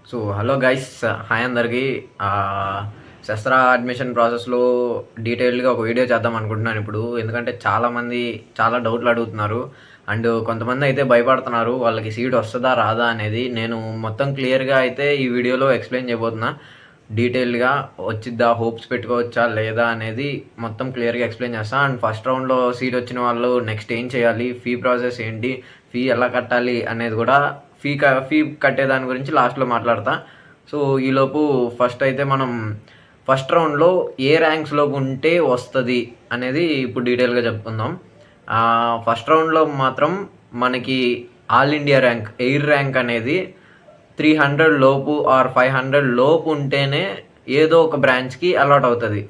So hello guys, hi అందరికీ. శస్త్ర admission ప్రాసెస్లో డీటెయిల్డ్గా ఒక వీడియో చేద్దాం అనుకుంటున్నాను ఇప్పుడు. ఎందుకంటే చాలామంది చాలా డౌట్లు అడుగుతున్నారు అండ్ కొంతమంది అయితే భయపడుతున్నారు వాళ్ళకి సీట్ వస్తుందా రాదా అనేది. నేను మొత్తం క్లియర్గా అయితే ఈ వీడియోలో ఎక్స్ప్లెయిన్ చేయబోతున్నా. డీటెయిల్డ్గా వచ్చిద్దా, హోప్స్ పెట్టుకోవచ్చా లేదా అనేది మొత్తం క్లియర్గా ఎక్స్ప్లెయిన్ చేస్తాను. అండ్ ఫస్ట్ రౌండ్లో సీట్ వచ్చిన వాళ్ళు నెక్స్ట్ ఏం చేయాలి, ఫీ ప్రాసెస్ ఏంటి, ఫీ ఎలా కట్టాలి అనేది కూడా ఫీ కట్టేదాని గురించి లాస్ట్లో మాట్లాడతా. సో ఈలోపు ఫస్ట్ అయితే మనం ఫస్ట్ రౌండ్లో ఏ ర్యాంక్స్లోపు ఉంటే వస్తుంది అనేది ఇప్పుడు డీటెయిల్గా చెప్పుకుందాం. ఫస్ట్ రౌండ్లో మాత్రం మనకి all India rank, air rank అనేది 300 లోపు ఆర్ 500 లోపు ఉంటేనే ఏదో ఒక బ్రాంచ్కి అలాట్ అవుతుంది.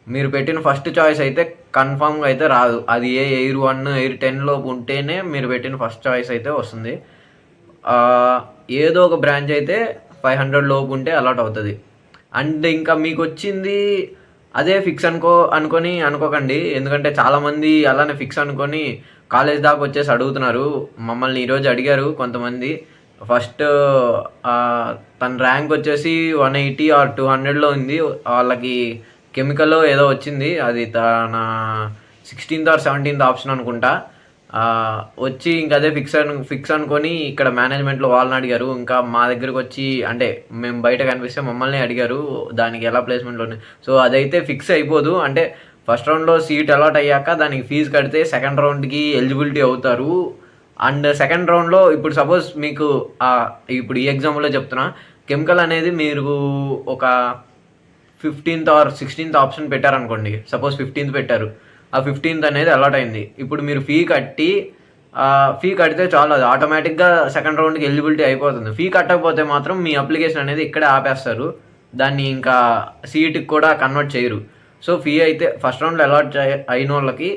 మీరు పెట్టిన ఫస్ట్ చాయిస్ అయితే కన్ఫామ్గా అయితే రాదు. అది ఎయిర్ 1, ఎయిర్ 10 లోపు ఉంటేనే మీరు పెట్టిన ఫస్ట్ చాయిస్ అయితే వస్తుంది. ఏదో ఒక బ్రాంచ్ అయితే 500 లోపు ఉంటే అలాట్ అవుతుంది. అండ్ ఇంకా మీకు వచ్చింది అదే ఫిక్స్ అనుకోకండి. ఎందుకంటే చాలామంది అలానే ఫిక్స్ అనుకొని కాలేజ్ దాకా వచ్చేసి అడుగుతున్నారు. మమ్మల్ని ఈరోజు అడిగారు కొంతమంది. ఫస్ట్ తన ర్యాంక్ వచ్చేసి 180 ఆర్ 200లో ఉంది. వాళ్ళకి కెమికల్లో ఏదో వచ్చింది, అది తన 16th ఆర్ 17th ఆప్షన్ అనుకుంటా. వచ్చి ఇంకా అదే ఫిక్స్ అనుకొని ఇక్కడ మేనేజ్మెంట్లో వాళ్ళని అడిగారు. ఇంకా మా దగ్గరకు వచ్చి, అంటే మేము బయట కనిపిస్తే మమ్మల్ని అడిగారు దానికి ఎలా ప్లేస్మెంట్లో ఉంది. సో అదైతే ఫిక్స్ అయిపోదు. అంటే ఫస్ట్ రౌండ్లో సీట్ అలాట్ అయ్యాక దానికి ఫీజు కడితే సెకండ్ రౌండ్కి ఎలిజిబిలిటీ అవుతారు. అండ్ సెకండ్ రౌండ్లో ఇప్పుడు సపోజ్ మీకు ఇప్పుడు ఈ ఎగ్జాంపుల్లో చెప్తున్నా, కెమికల్ అనేది మీరు ఒక 15th ఆర్ 16th ఆప్షన్ పెట్టారనుకోండి. సపోజ్ 15th పెట్టారు, ఆ 15th అనేది అలాట్ అయింది. ఇప్పుడు మీరు ఫీ కడితే చాలు, అది ఆటోమేటిక్గా సెకండ్ రౌండ్కి ఎలిజిబిలిటీ అయిపోతుంది. ఫీ కట్టకపోతే మాత్రం మీ అప్లికేషన్ అనేది ఇక్కడే ఆపేస్తారు, దాన్ని ఇంకా సీట్కి కూడా కన్వర్ట్ చేయరు. సో ఫీ అయితే ఫస్ట్ రౌండ్లో అలాట్ అయిన వాళ్ళకి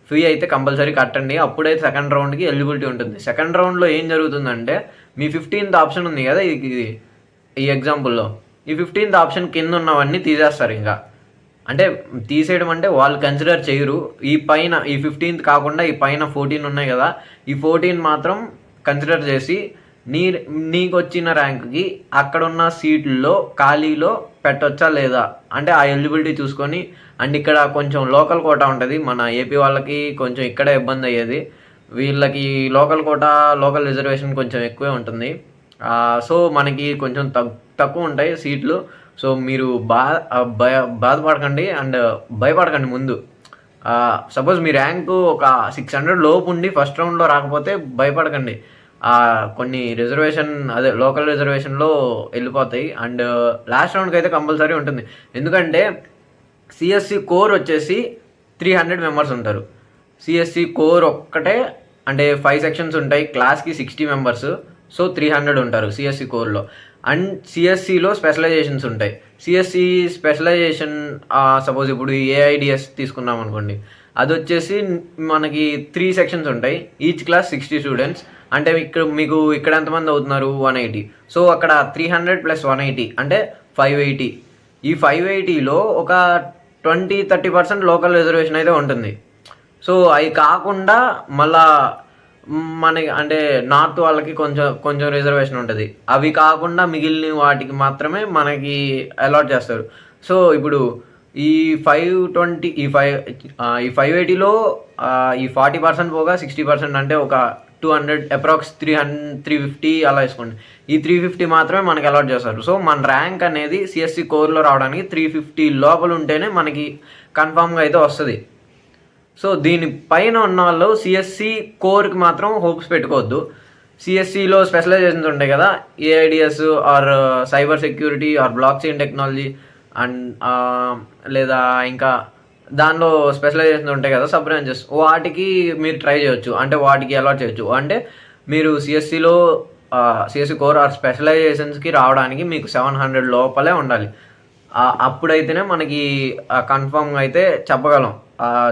ఫీ అయితే కంపల్సరీ కట్టండి, అప్పుడైతే సెకండ్ రౌండ్కి ఎలిజిబిలిటీ ఉంటుంది. సెకండ్ రౌండ్లో ఏం జరుగుతుందంటే మీ 15th ఆప్షన్ ఉంది కదా, ఈ ఎగ్జాంపుల్లో ఈ 15th ఆప్షన్ కింద ఉన్నవన్నీ తీసేస్తారు. ఇంకా అంటే తీసేయడం అంటే వాళ్ళు కన్సిడర్ చేయరు. ఈ 15th కాకుండా ఈ పైన 14 ఉన్నాయి కదా, ఈ 14 మాత్రం కన్సిడర్ చేసి నీకు వచ్చిన ర్యాంక్కి అక్కడున్న సీట్లలో ఖాళీలో పెట్టొచ్చా లేదా అంటే ఆ ఎలిజిబిలిటీ చూసుకొని. అండ్ ఇక్కడ కొంచెం లోకల్ కోటా ఉంటుంది, మన ఏపీ వాళ్ళకి కొంచెం ఇక్కడే ఇబ్బంది అయ్యేది. వీళ్ళకి లోకల్ రిజర్వేషన్ కొంచెం ఎక్కువే ఉంటుంది. సో మనకి కొంచెం తక్కువ ఉంటాయి సీట్లు. సో మీరు బాధపడకండి అండ్ భయపడకండి ముందు. సపోజ్ మీ ర్యాంకు ఒక 600 లోపు ఉండి ఫస్ట్ రౌండ్లో రాకపోతే భయపడకండి. కొన్ని లోకల్ రిజర్వేషన్లో వెళ్ళిపోతాయి. అండ్ లాస్ట్ రౌండ్కి అయితే కంపల్సరీ ఉంటుంది. ఎందుకంటే సిఎస్సి కోర్ వచ్చేసి 300 మెంబర్స్ ఉంటారు. సిఎస్సి కోర్ ఒక్కటే, అంటే 5 సెక్షన్స్ ఉంటాయి, క్లాస్కి 60 మెంబర్స్. సో 300 ఉంటారు సిఎస్సి కోర్లో. అండ్ సిఎస్సిలో స్పెషలైజేషన్స్ ఉంటాయి. సిఎస్సి స్పెషలైజేషన్ సపోజ్ ఇప్పుడు ఏఐడిఎస్ తీసుకున్నాం అనుకోండి, అది వచ్చేసి మనకి 3 సెక్షన్స్ ఉంటాయి, ఈచ్ క్లాస్ 60 స్టూడెంట్స్. అంటే మీకు ఇక్కడ ఎంతమంది అవుతున్నారు, 180. సో అక్కడ 300 + 180 అంటే 580. ఈ 580లో ఒక 20-30% లోకల్ రిజర్వేషన్ అయితే ఉంటుంది. సో అవి కాకుండా మళ్ళా మనకి అంటే నార్త్ వాళ్ళకి కొంచెం రిజర్వేషన్ ఉంటుంది. అవి కాకుండా మిగిలిన వాటికి మాత్రమే మనకి అలాట్ చేస్తారు. సో ఇప్పుడు ఈ 580లో ఈ 40% పోగా 60% అంటే ఒక 200 అప్రాక్స్ 350 అలా వేసుకోండి. ఈ 350 మాత్రమే మనకి అలాట్ చేస్తారు. సో మన ర్యాంక్ అనేది సిఎస్సి కోర్లో రావడానికి 350 లోపల ఉంటేనే మనకి కన్ఫామ్గా అయితే వస్తుంది. సో దీనిపైన ఉన్న వాళ్ళు సిఎస్సి కోర్కి మాత్రం హోప్స్ పెట్టుకోవద్దు. సిఎస్సిలో స్పెషలైజేషన్స్ ఉంటాయి కదా, AI DS or cyber security or blockchain technology and లేదా ఇంకా దానిలో స్పెషలైజేషన్స్ ఉంటాయి కదా, సబ్ బ్రాంచెస్, వాటికి మీరు ట్రై చేయొచ్చు. అంటే వాటికి అలాట్ చేయొచ్చు. అంటే మీరు సిఎస్సి కోర్ ఆర్ స్పెషలైజేషన్స్కి రావడానికి మీకు 700 లోపలే ఉండాలి. అప్పుడైతేనే మనకి కన్ఫామ్గా అయితే చెప్పగలం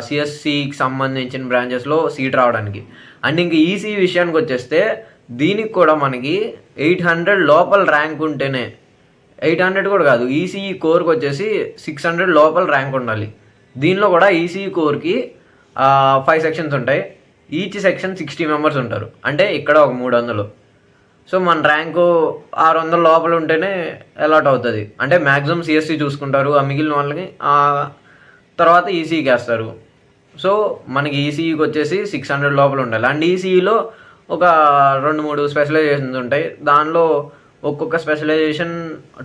సిఎస్సికి సంబంధించిన బ్రాంచెస్లో సీట్ రావడానికి. అండ్ ఇంక ఈసీ విషయానికి వచ్చేస్తే దీనికి కూడా మనకి 800 లోపల ర్యాంక్ ఉంటేనే, 800 కూడా కాదు, ఈసీఈ కోర్కి వచ్చేసి 600 లోపల ర్యాంక్ ఉండాలి. దీనిలో కూడా ఈసీఈ కోర్కి 5 సెక్షన్స్ ఉంటాయి, ఈచ్ సెక్షన్ 60 మెంబర్స్ ఉంటారు. అంటే ఇక్కడ ఒక 300. సో మన ర్యాంకు 600 లోపల ఉంటేనే అలాట్ అవుతుంది. అంటే మ్యాక్సిమం సిఎస్సి చూసుకుంటారు, ఆ మిగిలిన వాళ్ళకి తర్వాత ఈసీకి వేస్తారు. సో మనకి ఈసీఈకి వచ్చేసి 600 లోపల ఉండాలి. అండ్ ఈసీఈలో ఒక 2-3 స్పెషలైజేషన్స్ ఉంటాయి. దానిలో ఒక్కొక్క స్పెషలైజేషన్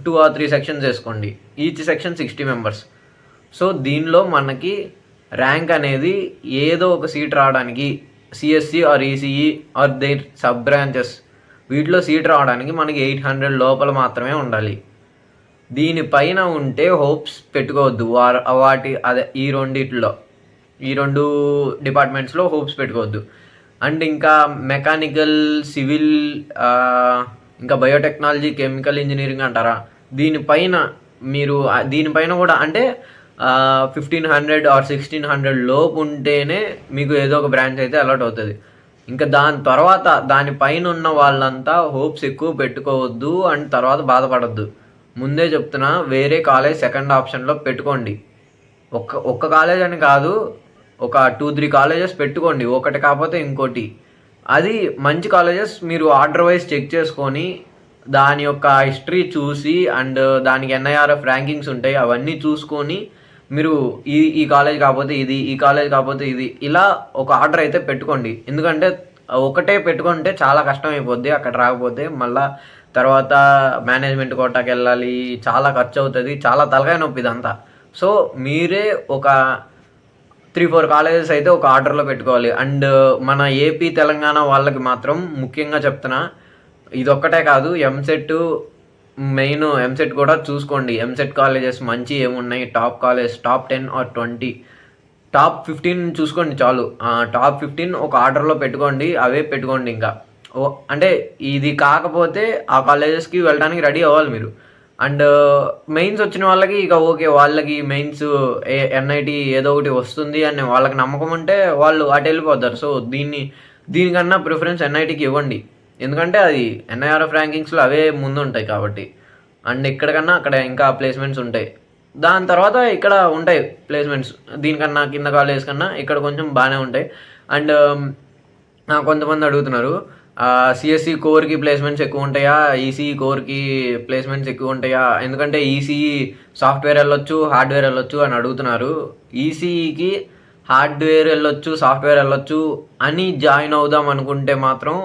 2 or 3 సెక్షన్స్ వేసుకోండి. Each section 60 members. సో దీనిలో మనకి ర్యాంక్ అనేది ఏదో ఒక సీట్ రావడానికి CSC or ECE or their sub branches వీటిలో సీట్ రావడానికి మనకి 800 లోపల మాత్రమే ఉండాలి. దీనిపైన ఉంటే హోప్స్ పెట్టుకోవద్దు. ఈ రెండు డిపార్ట్మెంట్స్లో హోప్స్ పెట్టుకోవద్దు. అండ్ ఇంకా మెకానికల్, సివిల్, ఇంకా బయోటెక్నాలజీ, కెమికల్ ఇంజనీరింగ్ అంటారా, దీనిపైన కూడా అంటే 1500 or 1600 లోపు ఉంటేనే మీకు ఏదో ఒక బ్రాంచ్ అయితే అలాట్ అవుతుంది. ఇంకా దాని తర్వాత దానిపైన ఉన్న వాళ్ళంతా హోప్స్ ఎక్కువ పెట్టుకోవద్దు అండ్ తర్వాత బాధపడద్దు. ముందే చెప్తున్నా, వేరే కాలేజ్ సెకండ్ ఆప్షన్లో పెట్టుకోండి. ఒక్క కాలేజ్ అని కాదు, ఒక 2-3 కాలేజెస్ పెట్టుకోండి, ఒకటి కాకపోతే ఇంకోటి. అది మంచి కాలేజెస్ మీరు ఆర్డర్ వైజ్ చెక్ చేసుకొని దాని యొక్క హిస్టరీ చూసి అండ్ దానికి ఎన్ఐఆర్ఎఫ్ ర్యాంకింగ్స్ ఉంటాయి, అవన్నీ చూసుకొని మీరు ఈ కాలేజ్ కాకపోతే ఇది, ఈ కాలేజ్ కాకపోతే ఇది, ఇలా ఒక ఆర్డర్ అయితే పెట్టుకోండి. ఎందుకంటే ఒకటే పెట్టుకుంటే చాలా కష్టం అయిపోద్ది. అక్కడ రాకపోతే మళ్ళీ తర్వాత మేనేజ్మెంట్ కోటాకి వెళ్ళాలి, చాలా ఖర్చు అవుతుంది, చాలా తలకాయ నొప్పి ఇదంతా. సో మీరే ఒక 3-4 కాలేజెస్ అయితే ఒక ఆర్డర్లో పెట్టుకోవాలి. అండ్ మన ఏపీ, తెలంగాణ వాళ్ళకి మాత్రం ముఖ్యంగా చెప్తున్నా, ఇదొక్కటే కాదు, ఎంసెట్ కూడా చూసుకోండి. ఎంసెట్ కాలేజెస్ మంచి ఏమున్నాయి, top college, top 10 or 20, top 15 చూసుకోండి చాలు. టాప్ 15 ఒక ఆర్డర్లో పెట్టుకోండి, అవే పెట్టుకోండి. ఇంకా అంటే ఇది కాకపోతే ఆ కాలేజెస్కి వెళ్ళడానికి రెడీ అవ్వాలి మీరు. అండ్ మెయిన్స్ వచ్చిన వాళ్ళకి ఇక ఓకే, వాళ్ళకి మెయిన్స్ ఎన్ఐటి ఏదో ఒకటి వస్తుంది అని వాళ్ళకి నమ్మకం ఉంటే వాళ్ళు అటు వెళ్ళిపోతారు. సో దీనికన్నా ప్రిఫరెన్స్ ఎన్ఐటికి ఇవ్వండి, ఎందుకంటే అది ఎన్ఐఆర్ఎఫ్ ర్యాంకింగ్స్లో అవే ముందు ఉంటాయి కాబట్టి. అండ్ ఇక్కడికన్నా అక్కడ ఇంకా ప్లేస్మెంట్స్ ఉంటాయి, దాని తర్వాత ఇక్కడ ఉంటాయి ప్లేస్మెంట్స్. దీనికన్నా కింద కాలేజ్ కన్నా ఇక్కడ కొంచెం బాగానే ఉంటాయి. అండ్ కొంతమంది అడుగుతున్నారు, సిఎస్సి కోర్కి ప్లేస్మెంట్స్ ఎక్కువ ఉంటాయా, ఈసీఈ కోర్కి ప్లేస్మెంట్స్ ఎక్కువ ఉంటాయా, ఎందుకంటే ఈసీఈ సాఫ్ట్వేర్ వెళ్ళొచ్చు, హార్డ్వేర్ వెళ్ళొచ్చు అని అడుగుతున్నారు. ఈసీఈకి హార్డ్వేర్ వెళ్ళొచ్చు, సాఫ్ట్వేర్ వెళ్ళొచ్చు అని జాయిన్ అవుదాం అనుకుంటే మాత్రం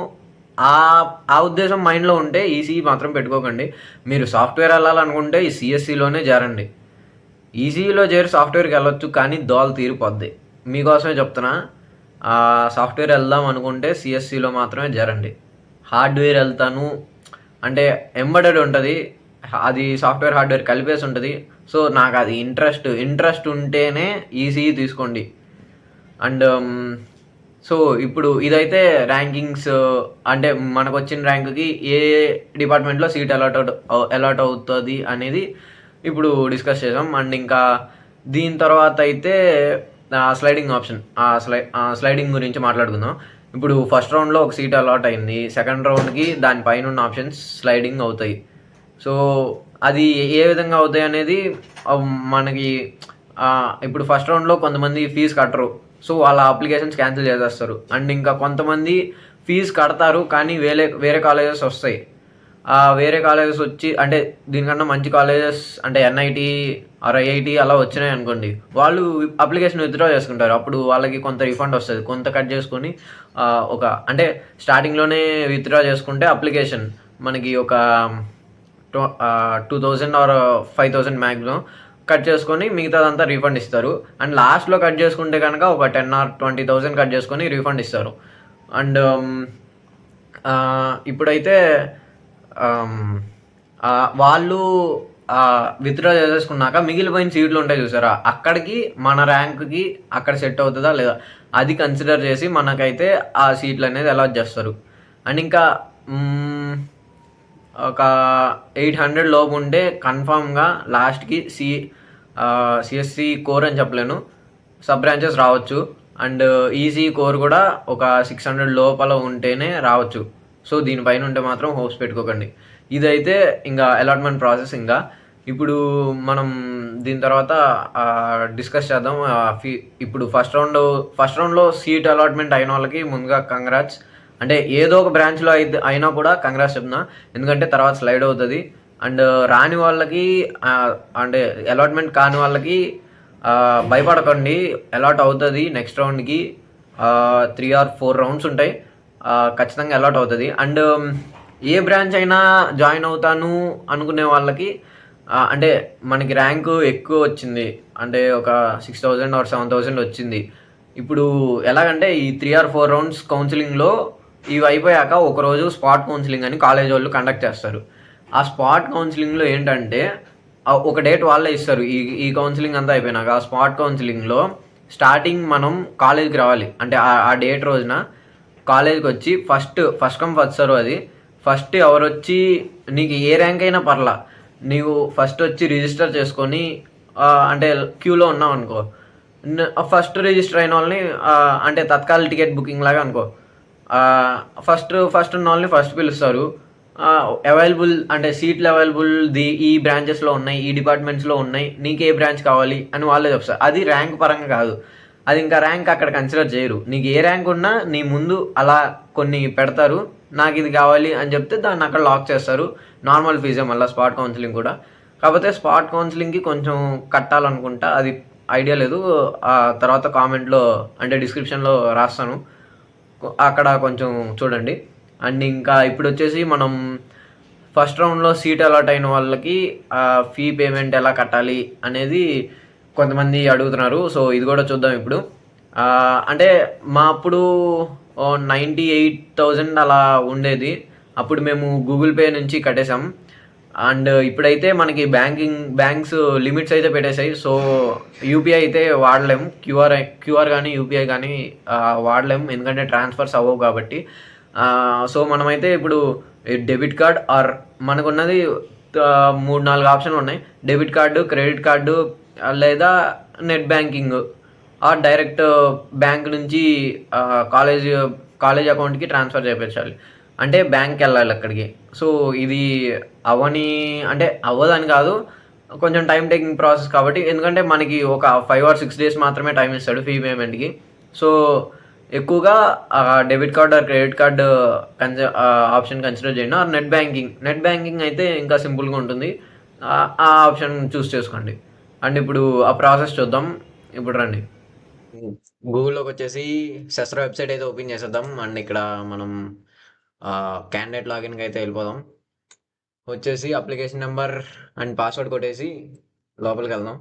ఆ ఉద్దేశం మైండ్లో ఉంటే ఈసీఈ మాత్రం పెట్టుకోకండి. మీరు సాఫ్ట్వేర్ వెళ్ళాలనుకుంటే ఈ సిఎస్సిలోనే చేరండి. ఈసీఈలో చేరి సాఫ్ట్వేర్కి వెళ్ళొచ్చు, కానీ దోలు తీరిపోద్ది. మీకోసమే చెప్తున్నా, సాఫ్ట్వేర్ వెళ్దాం అనుకుంటే సిఎస్సిలో మాత్రమే చేరండి. హార్డ్వేర్ వెళ్తాను అంటే ఎంబెడెడ్ ఉంటుంది, అది సాఫ్ట్వేర్ హార్డ్వేర్ కలిపేసి ఉంటుంది. సో నాకు అది ఇంట్రెస్ట్ ఉంటేనే ఈసీఈ తీసుకోండి. అండ్ సో ఇప్పుడు ఇదైతే ర్యాంకింగ్స్, అంటే మనకు వచ్చిన ర్యాంక్కి ఏ డిపార్ట్మెంట్లో సీట్ అలాట్ అవుతుంది అనేది ఇప్పుడు డిస్కస్ చేసాం. అండ్ ఇంకా దీని తర్వాత అయితే స్లైడింగ్ ఆప్షన్, స్లైడింగ్ గురించి మాట్లాడుకుందాం. ఇప్పుడు ఫస్ట్ రౌండ్లో ఒక సీట్ అలాట్ అయింది, సెకండ్ రౌండ్కి దానిపైన ఉన్న ఆప్షన్స్ స్లైడింగ్ అవుతాయి. సో అది ఏ విధంగా అవుతాయి అనేది మనకి ఇప్పుడు ఫస్ట్ రౌండ్లో కొంతమంది ఫీజు కట్టరు, సో వాళ్ళ అప్లికేషన్స్ క్యాన్సిల్ చేసేస్తారు. అండ్ ఇంకా కొంతమంది ఫీజు కడతారు కానీ వేరే కాలేజెస్ వస్తాయి. వేరే కాలేజెస్ వచ్చి అంటే దీనికన్నా మంచి కాలేజెస్ అంటే ఎన్ఐటి ఆర్ ఐఐటి అలా వచ్చినాయి అనుకోండి, వాళ్ళు అప్లికేషన్ విత్డ్రా చేసుకుంటారు. అప్పుడు వాళ్ళకి కొంత రిఫండ్ వస్తుంది, కొంత కట్ చేసుకొని అంటే స్టార్టింగ్లోనే విత్డ్రా చేసుకుంటే అప్లికేషన్ మనకి ఒక 2000 or 5000 మ్యాక్సిమం కట్ చేసుకొని మిగతాదంతా రీఫండ్ ఇస్తారు. అండ్ లాస్ట్లో కట్ చేసుకుంటే కనుక ఒక 10 or 20,000 కట్ చేసుకొని రీఫండ్ ఇస్తారు. అండ్ ఇప్పుడైతే వాళ్ళు విత్డ్రా చేసేసుకున్నాక మిగిలిపోయిన సీట్లు ఉంటాయి చూసారా, అక్కడికి మన ర్యాంక్కి అక్కడ సెట్ అవుతుందా లేదా అది కన్సిడర్ చేసి మనకైతే ఆ సీట్లు అనేది అలాట్ చేస్తారు. అండ్ ఇంకా ఒక 800 లోపు ఉంటే కన్ఫామ్గా లాస్ట్కి సిఎస్సి కోర్ అని చెప్పలేను, సబ్ బ్రాంచెస్ రావచ్చు. అండ్ ఈసీ కోర్ కూడా ఒక 600 లోపల ఉంటేనే రావచ్చు. సో దీనిపైన ఉంటే మాత్రం హోప్స్ పెట్టుకోకండి. ఇదైతే ఇంకా అలాట్మెంట్ ప్రాసెస్. ఇంకా ఇప్పుడు మనం దీని తర్వాత డిస్కస్ చేద్దాం. ఇప్పుడు ఫస్ట్ రౌండ్లో సీట్ అలాట్మెంట్ అయిన వాళ్ళకి ముందుగా కంగ్రాట్స్. అంటే ఏదో ఒక బ్రాంచ్లో అయితే అయినా కూడా కంగ్రాట్స్ చెప్తున్నా, ఎందుకంటే తర్వాత స్లైడ్ అవుతుంది. అండ్ రాని వాళ్ళకి అంటే అలాట్మెంట్ కాని వాళ్ళకి భయపడకండి, అలాట్ అవుతుంది నెక్స్ట్ రౌండ్కి. 3 or 4 రౌండ్స్ ఉంటాయి, ఖచ్చితంగా అలాట్ అవుతుంది. అండ్ ఏ బ్రాంచ్ అయినా జాయిన్ అవుతాను అనుకునే వాళ్ళకి అంటే మనకి ర్యాంకు ఎక్కువ వచ్చింది అంటే ఒక 6,000 or 7,000 వచ్చింది. ఇప్పుడు ఎలాగంటే ఈ 3 or 4 రౌండ్స్ కౌన్సిలింగ్లో ఇవి అయిపోయాక ఒకరోజు స్పాట్ కౌన్సిలింగ్ అని కాలేజ్ వాళ్ళు కండక్ట్ చేస్తారు. ఆ స్పాట్ కౌన్సిలింగ్లో ఏంటంటే ఒక డేట్ వాళ్ళే ఇస్తారు. ఈ ఈ కౌన్సిలింగ్ అంతా అయిపోయినాక ఆ స్పాట్ కౌన్సిలింగ్లో స్టార్టింగ్ మనం కాలేజ్కి రావాలి. అంటే ఆ డేట్ రోజున కాలేజ్కి వచ్చి ఫస్ట్ కమ్ ఫస్ట్ సర్వ్. అది ఫస్ట్ ఎవరు వచ్చి నీకు ఏ ర్యాంక్ అయినా పర్లా, నీవు ఫస్ట్ వచ్చి రిజిస్టర్ చేసుకొని అంటే క్యూలో ఉన్నావు అనుకో, ఫస్ట్ రిజిస్టర్ అయిన వాళ్ళని అంటే తత్కాల టికెట్ బుకింగ్ లాగా అనుకో, ఫస్ట్ ఉన్న వాళ్ళని ఫస్ట్ పిలుస్తారు. అవైలబుల్ అంటే సీట్లు అవైలబుల్ ఈ బ్రాంచెస్లో ఉన్నాయి, ఈ డిపార్ట్మెంట్స్లో ఉన్నాయి, నీకు ఏ బ్రాంచ్ కావాలి అని వాళ్ళే చెప్తారు. అది ర్యాంక్ పరంగా కాదు, అది ఇంకా ర్యాంక్ అక్కడ కన్సిడర్ చేయరు. నీకు ఏ ర్యాంక్ ఉన్నా నీ ముందు అలా కొన్ని పెడతారు, నాకు ఇది కావాలి అని చెప్తే దాన్ని అక్కడ లాక్ చేస్తారు. నార్మల్ ఫీజే మళ్ళీ స్పాట్ కౌన్సిలింగ్ కూడా. కాకపోతే స్పాట్ కౌన్సిలింగ్కి కొంచెం కట్టాలనుకుంటా, అది ఐడియా లేదు. తర్వాత కామెంట్లో అంటే డిస్క్రిప్షన్లో రాస్తాను, అక్కడ కొంచెం చూడండి. అండ్ ఇంకా ఇప్పుడు వచ్చేసి మనం ఫస్ట్ రౌండ్లో సీట్ అలాట్ అయిన వాళ్ళకి ఫీ పేమెంట్ ఎలా కట్టాలి అనేది కొంతమంది అడుగుతున్నారు. సో ఇది కూడా చూద్దాం ఇప్పుడు. అంటే మా అప్పుడు 98,000 అలా ఉండేది, అప్పుడు మేము గూగుల్ పే నుంచి కట్టేసాం. అండ్ ఇప్పుడైతే మనకి బ్యాంక్స్ లిమిట్స్ అయితే పెట్టేశాయి. సో యూపీఐ అయితే వాడలేం, క్యూఆర్ కానీ యూపీఐ కానీ వాడలేం, ఎందుకంటే ట్రాన్స్ఫర్స్ అవ్వవు కాబట్టి. సో మనమైతే ఇప్పుడు డెబిట్ కార్డ్ ఆర్ మనకున్నది 3-4 ఆప్షన్లు ఉన్నాయి. డెబిట్ కార్డు, క్రెడిట్ కార్డు, లేదా net banking, or direct bank నుంచి కాలేజ్ అకౌంట్కి ట్రాన్స్ఫర్ చేయించాలి, అంటే బ్యాంక్కి వెళ్ళాలి అక్కడికి. సో ఇది అంటే అవ్వదని కాదు, కొంచెం టైం టేకింగ్ ప్రాసెస్ కాబట్టి, ఎందుకంటే మనకి ఒక 5 or 6 days మాత్రమే టైం ఇస్తాడు ఫీ పేమెంట్కి. సో ఎక్కువగా debit card or credit card option consider చేయండి. ఆర్ నెట్ బ్యాంకింగ్ అయితే ఇంకా సింపుల్గా ఉంటుంది, ఆ ఆప్షన్ చూస్ చేసుకోండి. అండ్ ఇప్పుడు ఆ ప్రాసెస్ చూద్దాం. ఇప్పుడు రండి, గూగుల్లోకి వచ్చేసి శస్త్ర వెబ్సైట్ అయితే ఓపెన్ చేసేద్దాం. అండ్ ఇక్కడ మనం క్యాండిడేట్ లాగిన్కి అయితే వెళ్ళిపోదాం. వచ్చేసి అప్లికేషన్ నెంబర్ అండ్ పాస్వర్డ్ కొట్టేసి లోపలికి వెళ్దాం.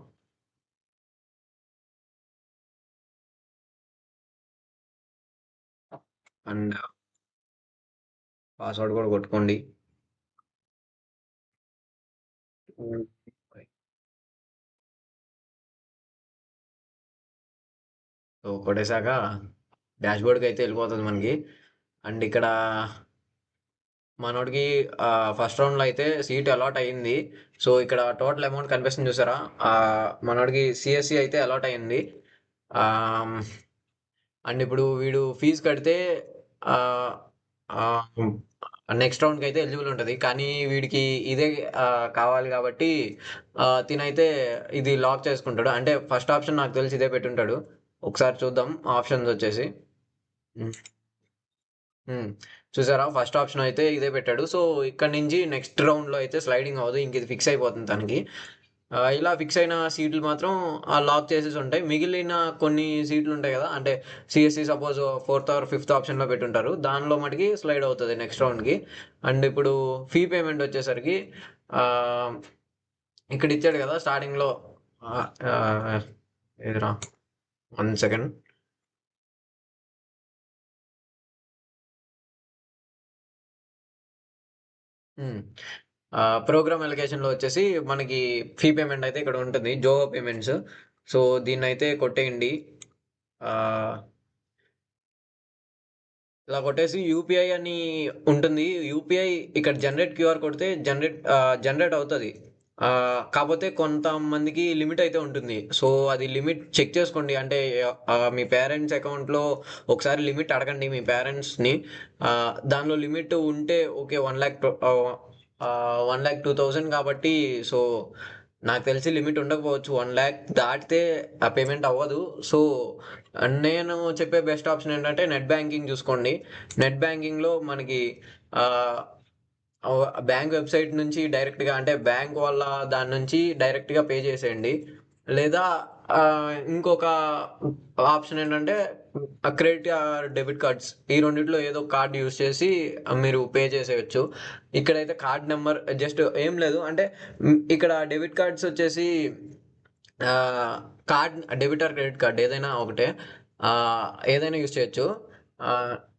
అండ్ పాస్వర్డ్ కూడా కొట్టుకోండి. సో కొట్టేశాక డాష్బోర్డ్కి అయితే వెళ్ళిపోతుంది మనకి. అండ్ ఇక్కడ మనోడికి ఫస్ట్ రౌండ్లో అయితే సీట్ అలాట్ అయ్యింది. సో ఇక్కడ టోటల్ అమౌంట్ కనిపిస్తుంది చూసారా, మనోడికి సిఎస్సి అయితే అలాట్ అయ్యింది. అండ్ ఇప్పుడు వీడు ఫీజు కడితే నెక్స్ట్ రౌండ్కి అయితే ఎలిజిబుల్ ఉంటుంది, కానీ వీడికి ఇదే కావాలి కాబట్టి తినైతే ఇది లాక్ చేసుకుంటాడు. అంటే ఫస్ట్ ఆప్షన్ నాకు తెలిసి ఇదే పెట్టుంటాడు, ఒకసారి చూద్దాం ఆప్షన్స్ వచ్చేసి. చూసారా, ఫస్ట్ ఆప్షన్ అయితే ఇదే పెట్టాడు. సో ఇక్కడ నుంచి నెక్స్ట్ రౌండ్లో అయితే స్లైడింగ్ అవ్వదు, ఇంక ఇది ఫిక్స్ అయిపోతుంది తనకి. ఇలా ఫిక్స్ అయిన సీట్లు మాత్రం లాక్ చేసేసి ఉంటాయి. మిగిలిన కొన్ని సీట్లు ఉంటాయి కదా, అంటే CSC suppose 4th or 5th ఆప్షన్లో పెట్టుంటారు, దానిలో మటుకి స్లైడ్ అవుతుంది నెక్స్ట్ రౌండ్కి. అండ్ ఇప్పుడు ఫీ పేమెంట్ వచ్చేసరికి ఇక్కడ ఇచ్చాడు కదా స్టార్టింగ్లో, ఎదురా 1 second. ప్రోగ్రామ్ అలికేషన్లో వచ్చేసి మనకి ఫీ పేమెంట్ అయితే ఇక్కడ ఉంటుంది, జోవో పేమెంట్స్. సో దీన్ని అయితే కొట్టేయండి. ఇలా కొట్టేసి యూపీఐ అని ఉంటుంది, యూపీఐ ఇక్కడ జనరేట్ క్యూఆర్ కొడితే జనరేట్ అవుతుంది. కాకపోతే కొంతమందికి లిమిట్ అయితే ఉంటుంది. సో అది లిమిట్ చెక్ చేసుకోండి, అంటే మీ పేరెంట్స్ అకౌంట్లో ఒకసారి లిమిట్ అడగండి మీ పేరెంట్స్ని. దానిలో లిమిట్ ఉంటే ఓకే, 1,02,000 కాబట్టి సో నాకు తెలిసి లిమిట్ ఉండకపోవచ్చు. 1,00,000 దాటితే ఆ పేమెంట్ అవ్వదు. సో నేను చెప్పే బెస్ట్ ఆప్షన్ ఏంటంటే నెట్ బ్యాంకింగ్ చూసుకోండి. నెట్ బ్యాంకింగ్లో మనకి బ్యాంక్ వెబ్సైట్ నుంచి డైరెక్ట్గా, అంటే బ్యాంక్ వాళ్ళ దాని నుంచి డైరెక్ట్గా పే చేసేయండి. లేదా ఇంకొక ఆప్షన్ ఏంటంటే క్రెడిట్ డెబిట్ కార్డ్స్, ఈ రెండిట్లో ఏదో కార్డ్ యూస్ చేసి మీరు పే చేసేయచ్చు. ఇక్కడైతే కార్డ్ నెంబర్ జస్ట్ ఏం లేదు, అంటే ఇక్కడ డెబిట్ కార్డ్స్ వచ్చేసి card debit or credit card ఏదైనా ఒకటే, ఏదైనా యూస్ చేయొచ్చు.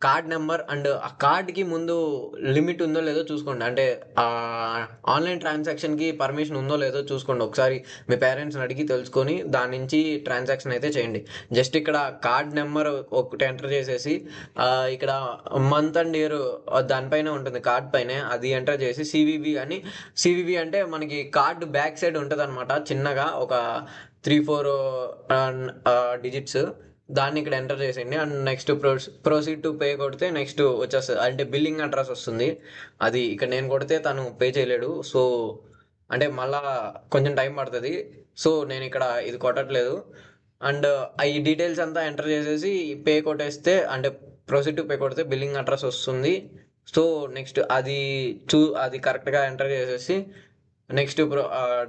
కార్డ్ నెంబర్ అండ్ ఆ కార్డ్కి ముందు లిమిట్ ఉందో లేదో చూసుకోండి. అంటే ఆన్లైన్ ట్రాన్సాక్షన్కి పర్మిషన్ ఉందో లేదో చూసుకోండి. ఒకసారి మీ పేరెంట్స్ని అడిగి తెలుసుకొని దాని నుంచి ట్రాన్సాక్షన్ అయితే చేయండి. జస్ట్ ఇక్కడ కార్డ్ నెంబర్ ఒకటి ఎంటర్ చేసేసి ఇక్కడ మంత్ అండ్ ఇయర్ దానిపైన ఉంటుంది, కార్డ్ పైన అది ఎంటర్ చేసి సివివి అంటే మనకి కార్డ్ బ్యాక్ సైడ్ ఉంటుంది అనమాట, చిన్నగా ఒక 3-4 డిజిట్స్. దాన్ని ఇక్కడ ఎంటర్ చేసేయండి and next proceed to pay కొడితే నెక్స్ట్ వచ్చేస్తుంది, అంటే బిల్లింగ్ అడ్రస్ వస్తుంది. అది ఇక్కడ నేను కొడితే తను పే చేయలేడు, సో అంటే మళ్ళా కొంచెం టైం పడుతుంది. సో నేను ఇక్కడ ఇది కొట్టట్లేదు. అండ్ ఈ డీటెయిల్స్ అంతా ఎంటర్ చేసేసి పే కొట్టేస్తే, అంటే ప్రొసీడ్ టు పే కొడితే బిల్లింగ్ అడ్రస్ వస్తుంది. సో నెక్స్ట్ అది కరెక్ట్గా ఎంటర్ చేసేసి నెక్స్ట్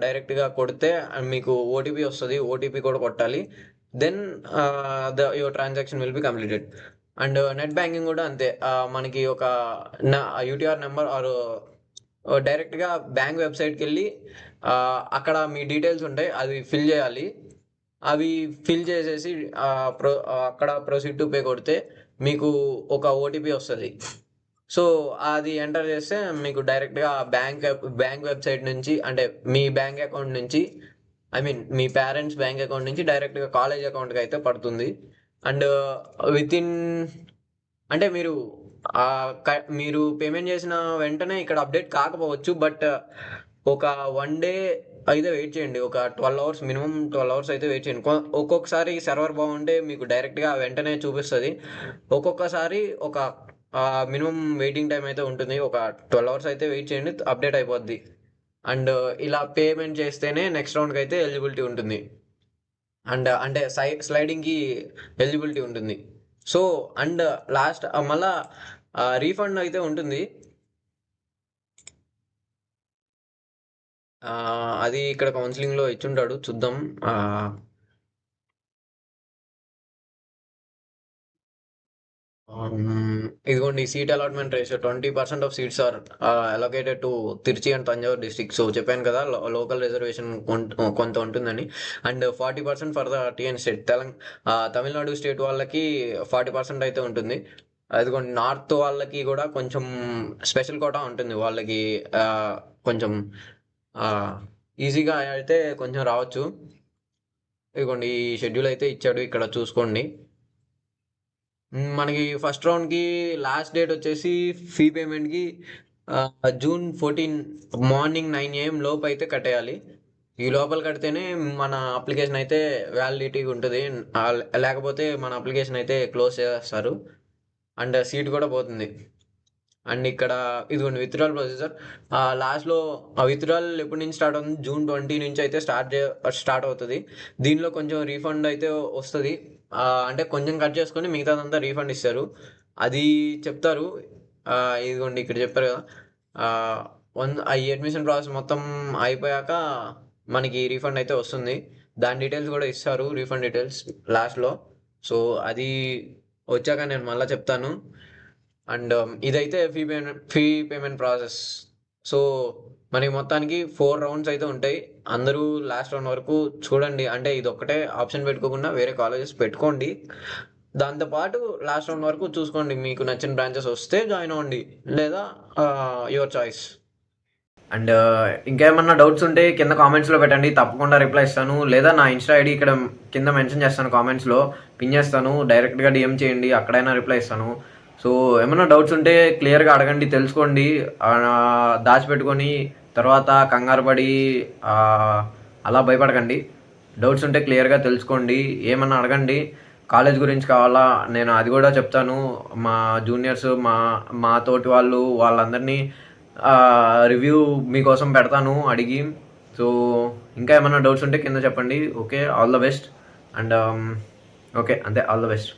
డైరెక్ట్గా కొడితే మీకు ఓటీపీ వస్తుంది. ఓటీపీ కూడా కొట్టాలి. Then your transaction will be completed. And net banking కూడా అంతే, మనకి ఒక యూటీఆర్ నెంబర్ ఆర్ డైరెక్ట్గా బ్యాంక్ వెబ్సైట్కి వెళ్ళి అక్కడ మీ డీటెయిల్స్ ఉంటాయి, అవి ఫిల్ చేయాలి. అవి ఫిల్ చేసేసి అక్కడ ప్రొసీడ్ టు పే కొడితే మీకు ఒక ఓటీపీ వస్తుంది. సో అది ఎంటర్ చేస్తే మీకు డైరెక్ట్గా బ్యాంక్ వెబ్సైట్ నుంచి, అంటే మీ బ్యాంక్ అకౌంట్ నుంచి, మీ పేరెంట్స్ బ్యాంక్ అకౌంట్ నుంచి డైరెక్ట్గా కాలేజ్ అకౌంట్కి అయితే పడుతుంది. అండ్ అంటే మీరు పేమెంట్ చేసిన వెంటనే ఇక్కడ అప్డేట్ కాకపోవచ్చు, బట్ ఒక 1 డే అయితే వెయిట్ చేయండి. ఒక 12 అవర్స్, మినిమం 12 అవర్స్ అయితే వెయిట్ చేయండి. ఒక్కొక్కసారి సర్వర్ బాగుంటే మీకు డైరెక్ట్గా వెంటనే చూపిస్తుంది. ఒక్కొక్కసారి ఒక మినిమం వెయిటింగ్ టైం అయితే ఉంటుంది. ఒక 12 అవర్స్ అయితే వెయిట్ చేయండి, అప్డేట్ అయిపోద్ది. అండ్ ఇలా పేమెంట్ చేస్తేనే నెక్స్ట్ రౌండ్కి అయితే ఎలిజిబిలిటీ ఉంటుంది. అండ్ అంటే స్లైడింగ్కి ఎలిజిబిలిటీ ఉంటుంది. సో అండ్ లాస్ట్ మళ్ళా రీఫండ్ అయితే ఉంటుంది. అది ఇక్కడ కౌన్సిలింగ్లో ఇచ్చుంటాడు, చూద్దాం. ఇదిగోండి, seat allotment ratio 20% of seats are allocated to Tiruchi and Thanjavur district. So చెప్పాను కదా, లోకల్ రిజర్వేషన్ కొంత ఉంటుందని. And 40% for the TN state. Tamil Nadu state వాళ్ళకి 40% అయితే ఉంటుంది. అదిగోండి, నార్త్ వాళ్ళకి కూడా కొంచెం స్పెషల్ కోటా ఉంటుంది. వాళ్ళకి కొంచెం ఈజీగా అయితే కొంచెం రావచ్చు. ఇదిగోండి, ఈ షెడ్యూల్ అయితే ఇచ్చాడు, ఇక్కడ చూసుకోండి. మనకి ఫస్ట్ రౌండ్కి లాస్ట్ డేట్ వచ్చేసి ఫీ పేమెంట్కి June 14 మార్నింగ్ 9 AM లోపు అయితే కట్టేయాలి. ఈ లోపల కడితేనే మన అప్లికేషన్ అయితే వ్యాలిడిటీ ఉంటుంది, లేకపోతే మన అప్లికేషన్ అయితే క్లోజ్ చేస్తారు అండ్ సీట్ కూడా పోతుంది. అండ్ ఇక్కడ ఇదిగోండి విత్డ్రాల్ ప్రొసీజర్. లాస్ట్లో విత్డ్రాల్ ఎప్పటి నుంచి స్టార్ట్ అవుతుంది? June 20 నుంచి అయితే స్టార్ట్ అవుతుంది. దీనిలో కొంచెం రీఫండ్ అయితే వస్తుంది, అంటే కొంచెం కట్ చేసుకొని మిగతాదంతా రీఫండ్ ఇస్తారు, అది చెప్తారు. ఇదిగోండి ఇక్కడ చెప్పారు కదా, ఈ అడ్మిషన్ ప్రాసెస్ మొత్తం అయిపోయాక మనకి రీఫండ్ అయితే వస్తుంది. దాని డీటెయిల్స్ కూడా ఇస్తారు, రీఫండ్ డీటెయిల్స్ లాస్ట్లో. సో అది వచ్చాక నేను మళ్ళీ చెప్తాను. అండ్ ఇదైతే ఫీ పేమెంట్ ప్రాసెస్. సో మనకి మొత్తానికి 4 రౌండ్స్ అయితే ఉంటాయి. అందరూ లాస్ట్ రౌండ్ వరకు చూడండి, అంటే ఇది ఒక్కటే ఆప్షన్ పెట్టుకోకుండా వేరే కాలేజెస్ పెట్టుకోండి. దాంతోపాటు లాస్ట్ రౌండ్ వరకు చూసుకోండి, మీకు నచ్చిన బ్రాంచెస్ వస్తే జాయిన్ అవ్వండి, లేదా యువర్ చాయిస్. అండ్ ఇంకేమన్నా డౌట్స్ ఉంటే కింద కామెంట్స్లో పెట్టండి, తప్పకుండా రిప్లై ఇస్తాను. లేదా నా ఇన్స్టా ఐడి ఇక్కడ కింద మెన్షన్ చేస్తాను, కామెంట్స్లో పిన్ చేస్తాను, డైరెక్ట్గా డిఎం చేయండి, అక్కడైనా రిప్లై ఇస్తాను. సో ఏమైనా డౌట్స్ ఉంటే క్లియర్గా అడగండి, తెలుసుకోండి. దాచిపెట్టుకొని తర్వాత కంగారు పడి అలా భయపడకండి. డౌట్స్ ఉంటే క్లియర్గా తెలుసుకోండి, ఏమన్నా అడగండి. కాలేజ్ గురించి కావాలా, నేను అది కూడా చెప్తాను. మా జూనియర్స్, మా తోటి వాళ్ళందరినీ రివ్యూ మీకోసం పెడతాను అడిగి. సో ఇంకా ఏమైనా డౌట్స్ ఉంటే కింద చెప్పండి. Okay, all the best. And okay, అంతే, ఆల్ ద బెస్ట్.